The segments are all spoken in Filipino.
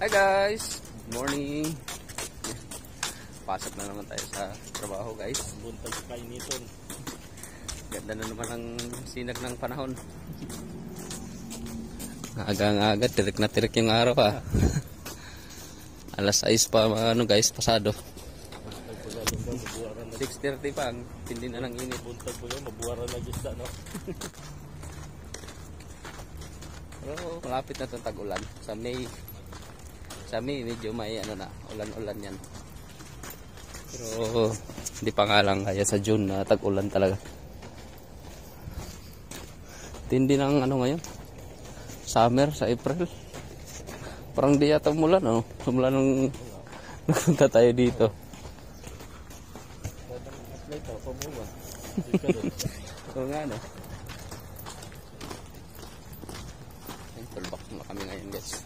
Hi guys! Good morning! Pasok na naman tayo sa trabaho guys. Buntag sa kainiton. Ganda na naman ang sinag ng panahon. Aga-aga, tirik na tirik yung araw ha. Alas 6 pa guys, pasado. 6:30 pa, hindi na ng init. Buntag po yun, mabuwaran na gista, no? Pero malapit na itong tag-ulan. Sa May medyo may ulan-ulan yan. Pero hindi pa nga lang kaya sa June na tag-ulan talaga. Tindi ng ngayon. Summer sa April. Parang di yata umulan, no? Simula nung napunta tayo dito. Oo nga, no? Tulbak na kami ngayon, guys.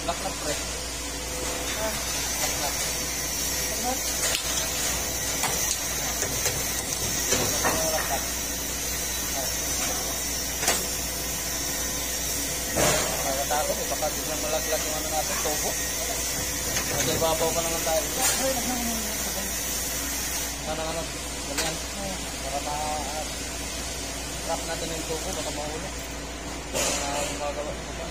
Lock na pre. Nakakatakot eh, baka biglang malaglag yung natin, tubo. Kasi babaw pa naman tayo. Ganyan. Para ma-wrap natin yung tubo, baka mahulog. Magawa ko pa.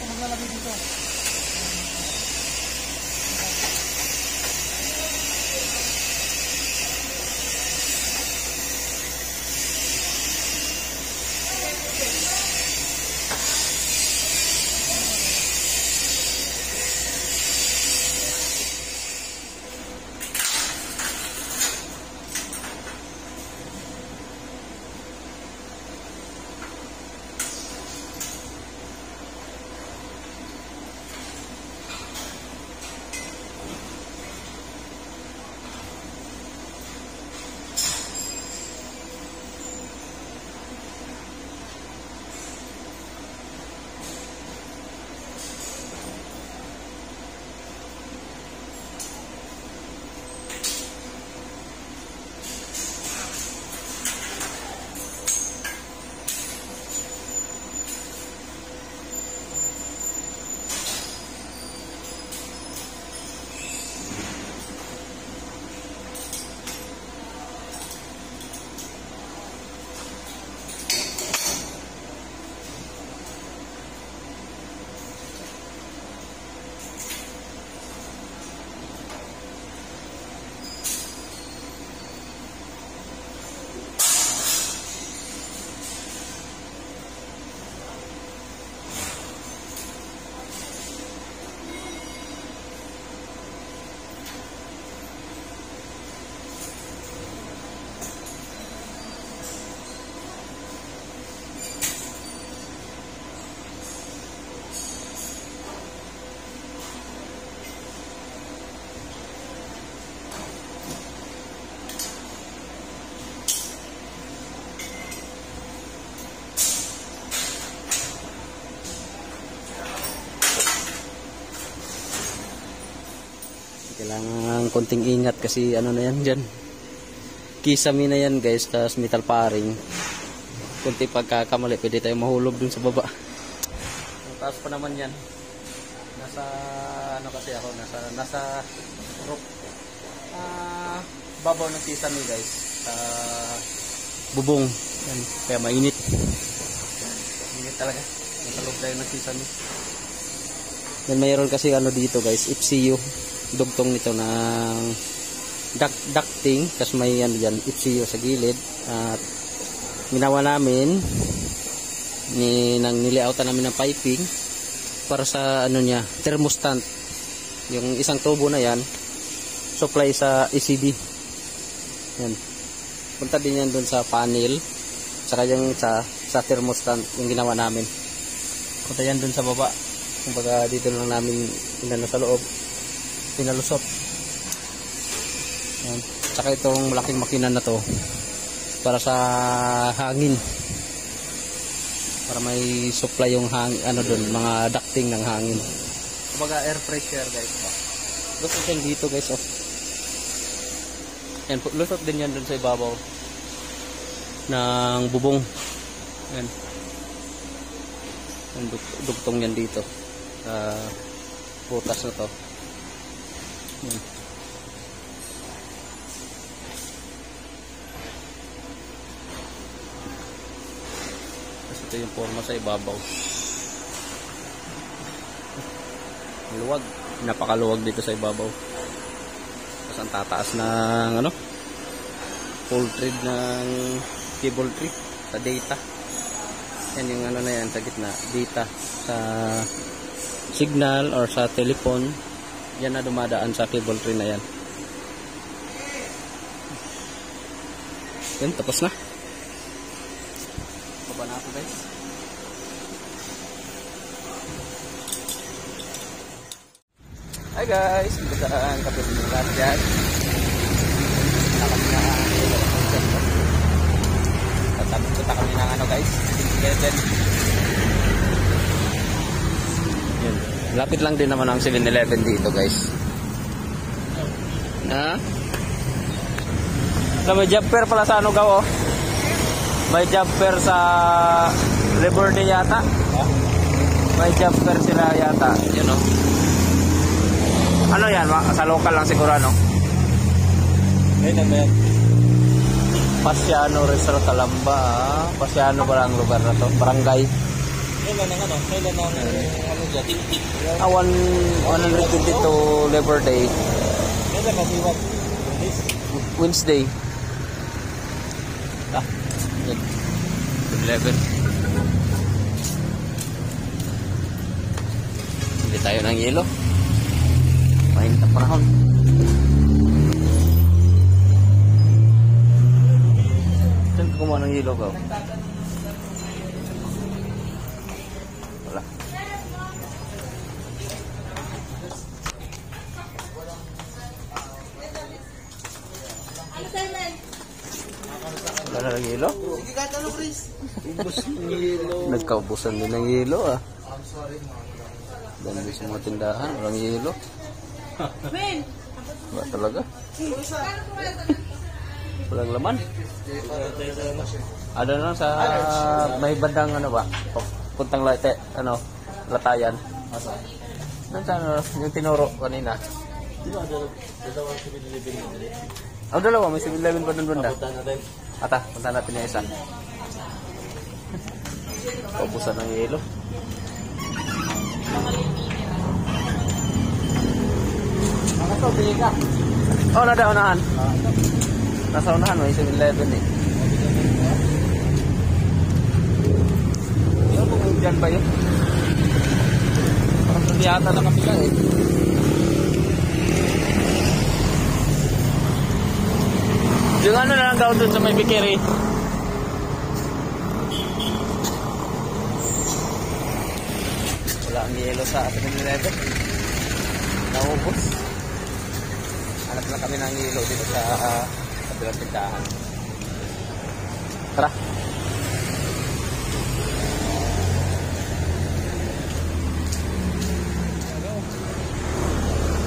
Maglalagay dito. Kailangan konting ingat kasi na yan dyan. Kisame na yan guys, tas metal paring. Kunti pagkakamali, pwede tayo mahulog dun sa baba. Ang taas pa naman yan. Nasa, kasi ako, nasa roof. Babaw ng kisame guys. Bubong. Yan, kaya mainit. Mainit talaga. Nasa loob tayo ng kisame. Then mayroon kasi dito guys, FCU. Dugtong nito ng ducting, tapos may ano dyan, FCU sa gilid. At ginawa namin, nilioutan namin ng piping para sa ano niya, thermostat. Yung isang tubo na yan, supply sa ECD. Yan. Punta din yan doon sa panel, saka yung sa thermostat yung ginawa namin. Punta yan doon sa baba. Kumbaga dito lang namin inano sa loob, pinalusot. Yan. Saka itong malaking makina na to para sa hangin, para may supply yung hangin, ano doon, mga ducting ng hangin. Kumbaga air pressure guys ba. Lusot yan dito guys oh. Yan, lusot din yan doon sa ibabaw ng bubong. Yan. Yung dugtong yan dito sa butas na to. Yan. Ito yung forma sa ibabaw. Luwag, napakaluwag dito sa ibabaw. Tapos ang tataas ng ano, full thread ng cable tree sa data. Yan yung ano na yan sa gitna, data sa signal or sa telephone. Yan na dumadaan sa cable tree na yan. Yan, tapos na. Baba na ako guys. Hi guys, dito sa kapit ng lahat yan. Tatapos kami ng ano guys, yun. Lapit lang din naman ang 7-Eleven dito guys. Ha? So, may job fair pala sa ano gaw oh. May job fair sa Liberty yata. May job fair sila yata. Yun o. Ano yan? Sa local lang siguro ano? Ayun na yan. Pasiano Rizal Calamba. Pasiano ba ang lugar na to? Barangay. Kailan ang ano? Kailan ang ano dyan? Tintik. 122 Labor Day. Kailan kasi what? Wednesday. Yan. 11. Hindi tayo ng yelo. Mainit ang panahon. Saan ka kumuha ng yelo ka? Wala. Wala na ng yelo? Ubus ng yelo. Nagkaubusan din ng yelo ah. Dami sa mga tindahan, walang yelo. Wala talaga. Walang laman. Ano na sa may bandang ano ba? Puntang late, ano, latayan. Nasaan ano, yung tinuro kanina? Di ba dalawang 7-Eleven na dali? Oh, dalawa, may 7-Eleven pa doon banda. Punta natin. Ata, punta natin yung isa. Paubusan ng yelo. Oh, nada unahan. Nasa unahan, may 7-Eleven eh. Yun, kung dyan ba yun? Parang yata na kapila eh. Yung ano na lang daw dun sa may bikiri. Wala ang yelo sa 7-Eleven. Naubos. Hanap na kami ng yelo dito sa kabilang tindahan. Tara.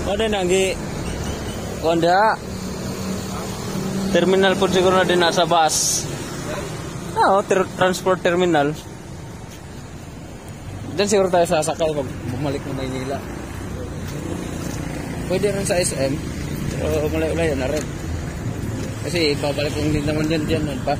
O din ang Honda. Terminal po siguro na din nasa bus. Oo, transport terminal. Diyan siguro tayo sasakay pag bumalik ng Maynila. Pwede rin sa SM. Pero malayo-layo na rin. Kasi babalik kong din naman dyan nun pa.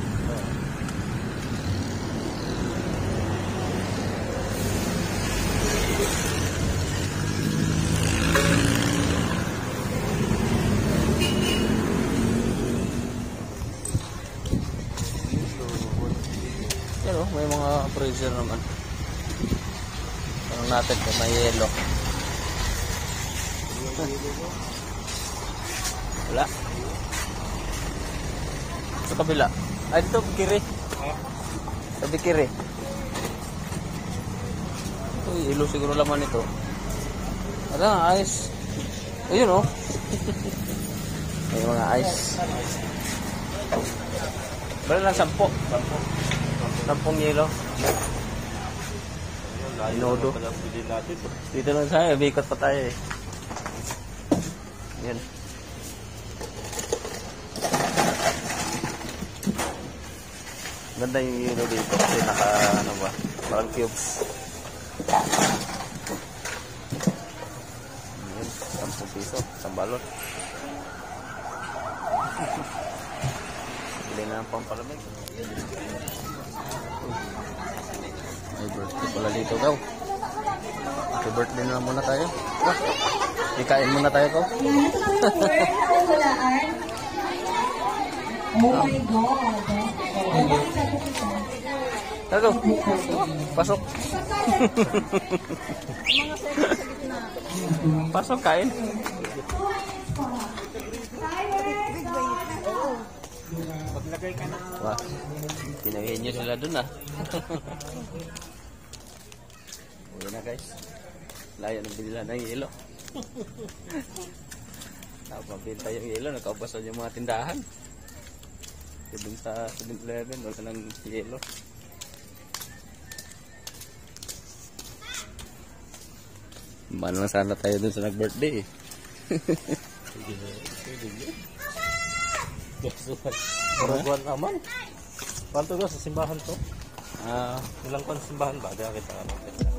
freezer naman. Tanong natin kung may yelo. Wala. Sa kabila. Ay, dito, bikiri. Sa bikiri. Ito, yelo siguro laman ito. Wala, ice. Ayun, oh. May mga ice. Bala lang 10. 10 yelo. Inodo. Dito lang tayo, bikot pa tayo eh. Yan. Ganda yung yelo dito kasi naka ano ba, parang cubes. Yan, 10 piso, isang balot. Bili na ang pampalamig. May birthday pala dito daw. Happy birthday na lang muna tayo. Ikain muna tayo ko. Oh my God. Tago. Pasok. Pasok, kain. Paglagay ka na. Wah, pinawihin nyo sila dun ah. Uwi na guys. Layo ng binila ng yelo. Nakapabinta yung yelo, nakaubasan yung mga tindahan. Dun sa 7-Eleven, wala ng yelo. Man lang sana tayo dun sa nag-birthday eh. Buwan naman. Panto ba sa simbahan to? Ah, Ilang kan simbahan ba? Kaya kita ano.